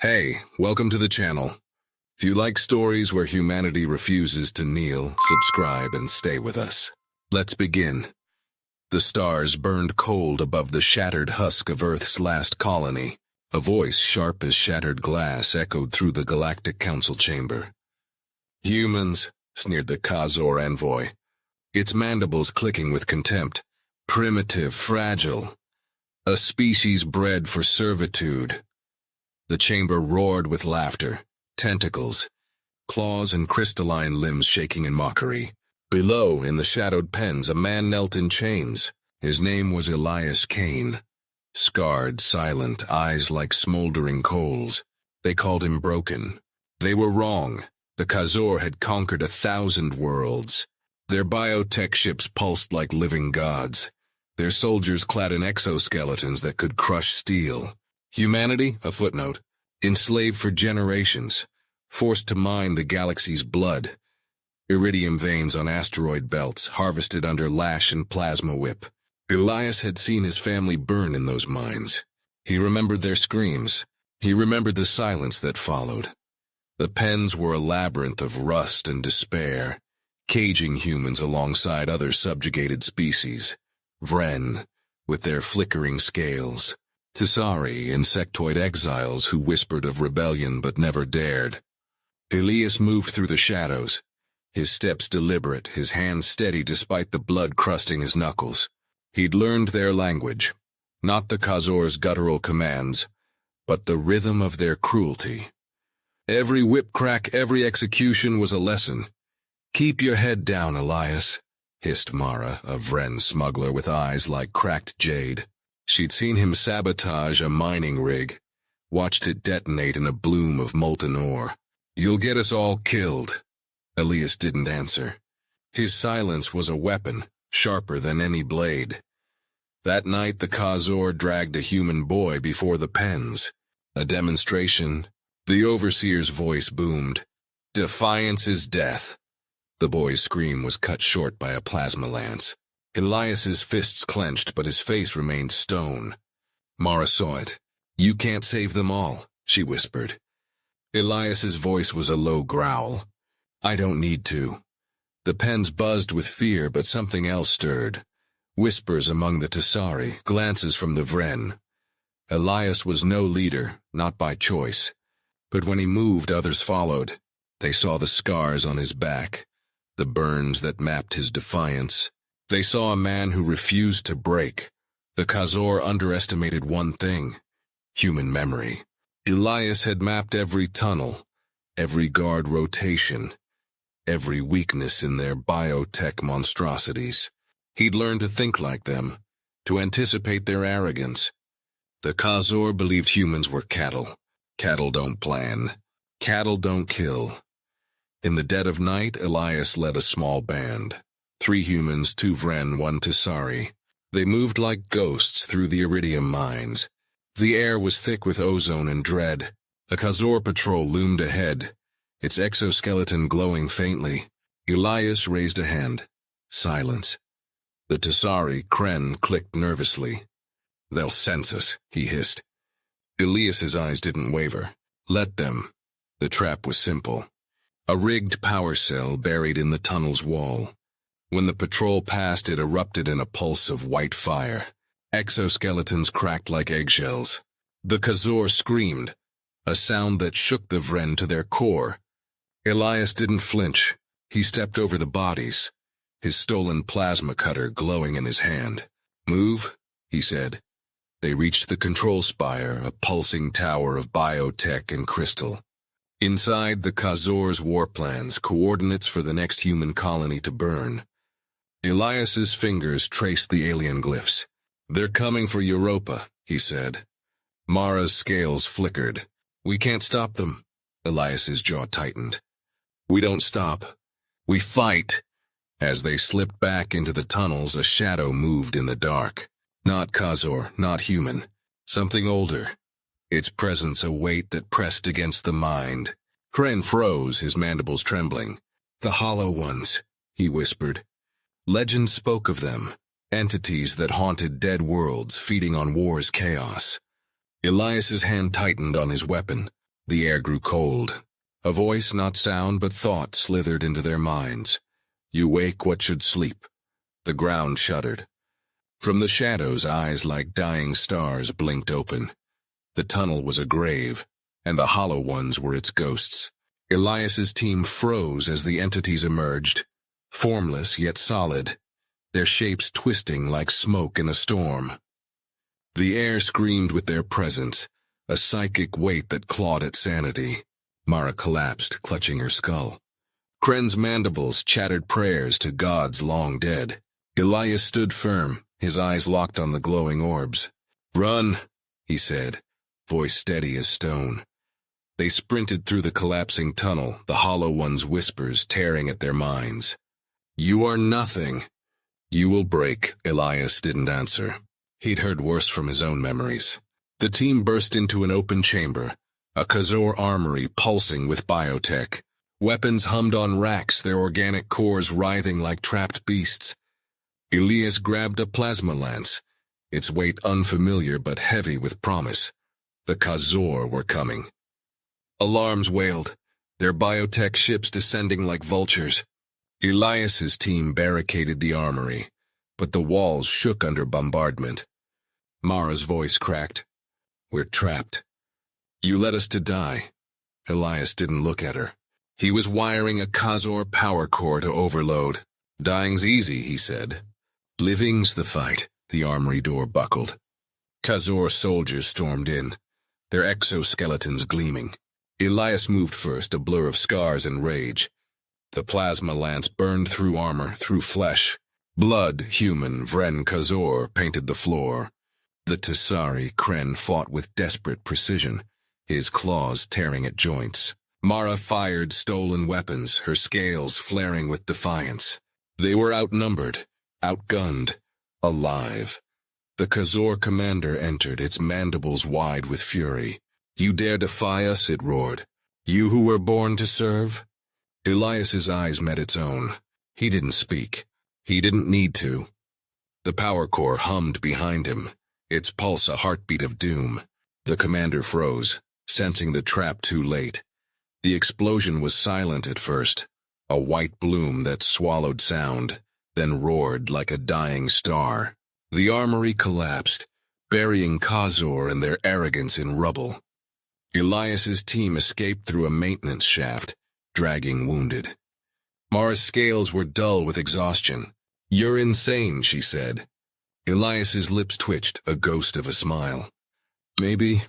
Hey, welcome to the channel. If you like stories where humanity refuses to kneel, subscribe and stay with us. Let's begin. The stars burned cold above the shattered husk of Earth's last colony. A voice sharp as shattered glass echoed through the Galactic Council chamber. Humans, sneered the Khazor envoy, its mandibles clicking with contempt. Primitive, fragile. A species bred for servitude. The chamber roared with laughter, tentacles, claws and crystalline limbs shaking in mockery. Below, in the shadowed pens, a man knelt in chains. His name was Elias Kane. Scarred, silent, eyes like smoldering coals. They called him broken. They were wrong. The Khazor had conquered 1,000 worlds. Their biotech ships pulsed like living gods. Their soldiers clad in exoskeletons that could crush steel. Humanity, a footnote, enslaved for generations, forced to mine the galaxy's blood. Iridium veins on asteroid belts, harvested under lash and plasma whip. Elias had seen his family burn in those mines. He remembered their screams. He remembered the silence that followed. The pens were a labyrinth of rust and despair, caging humans alongside other subjugated species. Vren, with their flickering scales. Tisari, insectoid exiles who whispered of rebellion but never dared. Elias moved through the shadows, his steps deliberate, his hands steady despite the blood crusting his knuckles. He'd learned their language, not the Khazor's guttural commands, but the rhythm of their cruelty. Every whip crack, every execution was a lesson. "Keep your head down, Elias," hissed Mara, a Vren smuggler with eyes like cracked jade. She'd seen him sabotage a mining rig, watched it detonate in a bloom of molten ore. "You'll get us all killed." Elias didn't answer. His silence was a weapon, sharper than any blade. That night the Khazor dragged a human boy before the pens. A demonstration. The overseer's voice boomed. "Defiance is death." The boy's scream was cut short by a plasma lance. Elias's fists clenched, but his face remained stone. Mara saw it. "You can't save them all," she whispered. Elias's voice was a low growl. "I don't need to." The pens buzzed with fear, but something else stirred. Whispers among the Tisari, glances from the Vren. Elias was no leader, not by choice. But when he moved, others followed. They saw the scars on his back, the burns that mapped his defiance. They saw a man who refused to break. The Khazor underestimated one thing: human memory. Elias had mapped every tunnel, every guard rotation, every weakness in their biotech monstrosities. He'd learned to think like them, to anticipate their arrogance. The Khazor believed humans were cattle. Cattle don't plan. Cattle don't kill. In the dead of night, Elias led a small band. 3 humans, 2 Vren, 1 Tisari. They moved like ghosts through the iridium mines. The air was thick with ozone and dread. A Khazor patrol loomed ahead, its exoskeleton glowing faintly. Elias raised a hand. Silence. The Tisari, Kren, clicked nervously. "They'll sense us," he hissed. Elias's eyes didn't waver. Let them. The trap was simple. A rigged power cell buried in the tunnel's wall. When the patrol passed, it erupted in a pulse of white fire. Exoskeletons cracked like eggshells. The Khazor screamed, a sound that shook the Vren to their core. Elias didn't flinch. He stepped over the bodies, his stolen plasma cutter glowing in his hand. "Move," he said. They reached the control spire, a pulsing tower of biotech and crystal. Inside, the Khazor's war plans, coordinates for the next human colony to burn. Elias's fingers traced the alien glyphs. "They're coming for Europa," he said. Mara's scales flickered. "We can't stop them." Elias's jaw tightened. "We don't stop. We fight." As they slipped back into the tunnels, a shadow moved in the dark. Not Khazor, not human. Something older. Its presence a weight that pressed against the mind. Kren froze, his mandibles trembling. "The Hollow Ones," he whispered. Legend spoke of them, entities that haunted dead worlds, feeding on war's chaos. Elias's hand tightened on his weapon. The air grew cold. A voice, not sound but thought, slithered into their minds. You wake what should sleep. The ground shuddered. From the shadows, eyes like dying stars blinked open. The tunnel was a grave, and the hollow ones were its ghosts. Elias's team froze as the entities emerged, formless yet solid, their shapes twisting like smoke in a storm. The air screamed with their presence, a psychic weight that clawed at sanity. Mara collapsed, clutching her skull. Kren's mandibles chattered prayers to gods long dead. Elias stood firm, his eyes locked on the glowing orbs. "Run," he said, voice steady as stone. They sprinted through the collapsing tunnel, the hollow one's whispers tearing at their minds. "You are nothing. You will break." Elias didn't answer. He'd heard worse from his own memories. The team burst into an open chamber, a Khazor armory pulsing with biotech. Weapons hummed on racks, their organic cores writhing like trapped beasts. Elias grabbed a plasma lance, its weight unfamiliar but heavy with promise. The Khazor were coming. Alarms wailed, their biotech ships descending like vultures. Elias's team barricaded the armory, but the walls shook under bombardment. Mara's voice cracked. "We're trapped. You led us to die." Elias didn't look at her. He was wiring a Khazor power core to overload. "Dying's easy," he said. "Living's the fight." The armory door buckled. Khazor soldiers stormed in, their exoskeletons gleaming. Elias moved first, a blur of scars and rage. The plasma lance burned through armor, through flesh. Blood, human, Vren Khazor painted the floor. The Tessari Kren fought with desperate precision, his claws tearing at joints. Mara fired stolen weapons, her scales flaring with defiance. They were outnumbered, outgunned, alive. The Khazor commander entered, its mandibles wide with fury. "You dare defy us?" it roared. "You who were born to serve?" Elias's eyes met its own. He didn't speak. He didn't need to. The power core hummed behind him, its pulse a heartbeat of doom. The commander froze, sensing the trap too late. The explosion was silent at first, a white bloom that swallowed sound, then roared like a dying star. The armory collapsed, burying Khazor and their arrogance in rubble. Elias's team escaped through a maintenance shaft, dragging wounded. Mara's scales were dull with exhaustion. "You're insane," she said. Elias's lips twitched, a ghost of a smile. "Maybe."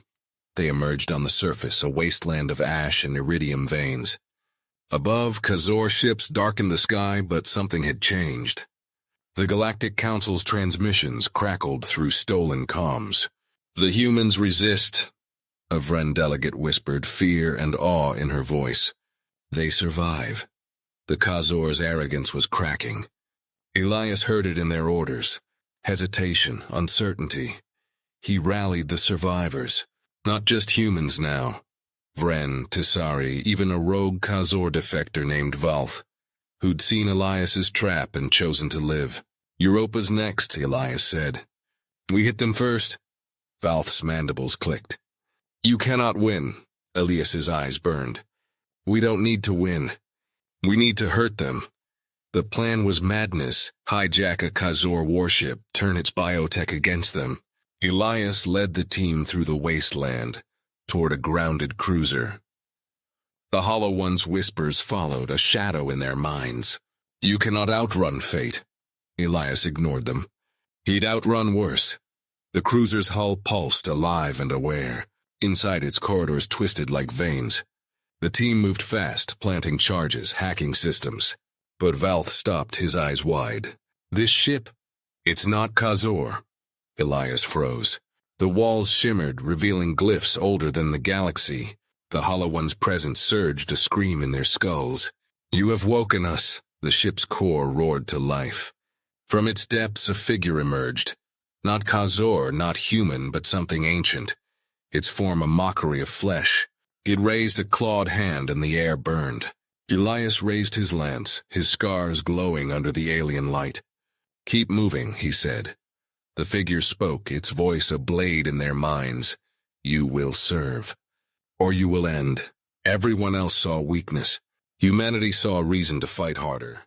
They emerged on the surface, a wasteland of ash and iridium veins. Above, Khazor ships darkened the sky, but something had changed. The Galactic Council's transmissions crackled through stolen comms. "The humans resist," a Vren delegate whispered, fear and awe in her voice. "They survive." The Khazor's arrogance was cracking. Elias heard it in their orders. Hesitation, uncertainty. He rallied the survivors. Not just humans now. Vren, Tessari, even a rogue Khazor defector named Valth, who'd seen Elias's trap and chosen to live. "Europa's next," Elias said. "We hit them first." Valth's mandibles clicked. "You cannot win." Elias's eyes burned. "We don't need to win. We need to hurt them." The plan was madness. Hijack a Khazor warship, turn its biotech against them. Elias led the team through the wasteland, toward a grounded cruiser. The Hollow One's whispers followed, a shadow in their minds. "You cannot outrun fate." Elias ignored them. He'd outrun worse. The cruiser's hull pulsed, alive and aware. Inside, its corridors twisted like veins. The team moved fast, planting charges, hacking systems. But Valth stopped, his eyes wide. "This ship, it's not Khazor." Elias froze. The walls shimmered, revealing glyphs older than the galaxy. The Hollow One's presence surged, a scream in their skulls. "You have woken us," the ship's core roared to life. From its depths a figure emerged. Not Khazor, not human, but something ancient. Its form a mockery of flesh. It raised a clawed hand and the air burned. Elias raised his lance, his scars glowing under the alien light. "Keep moving," he said. The figure spoke, its voice a blade in their minds. "You will serve." or you will end. Everyone else saw weakness. Humanity saw a reason to fight harder.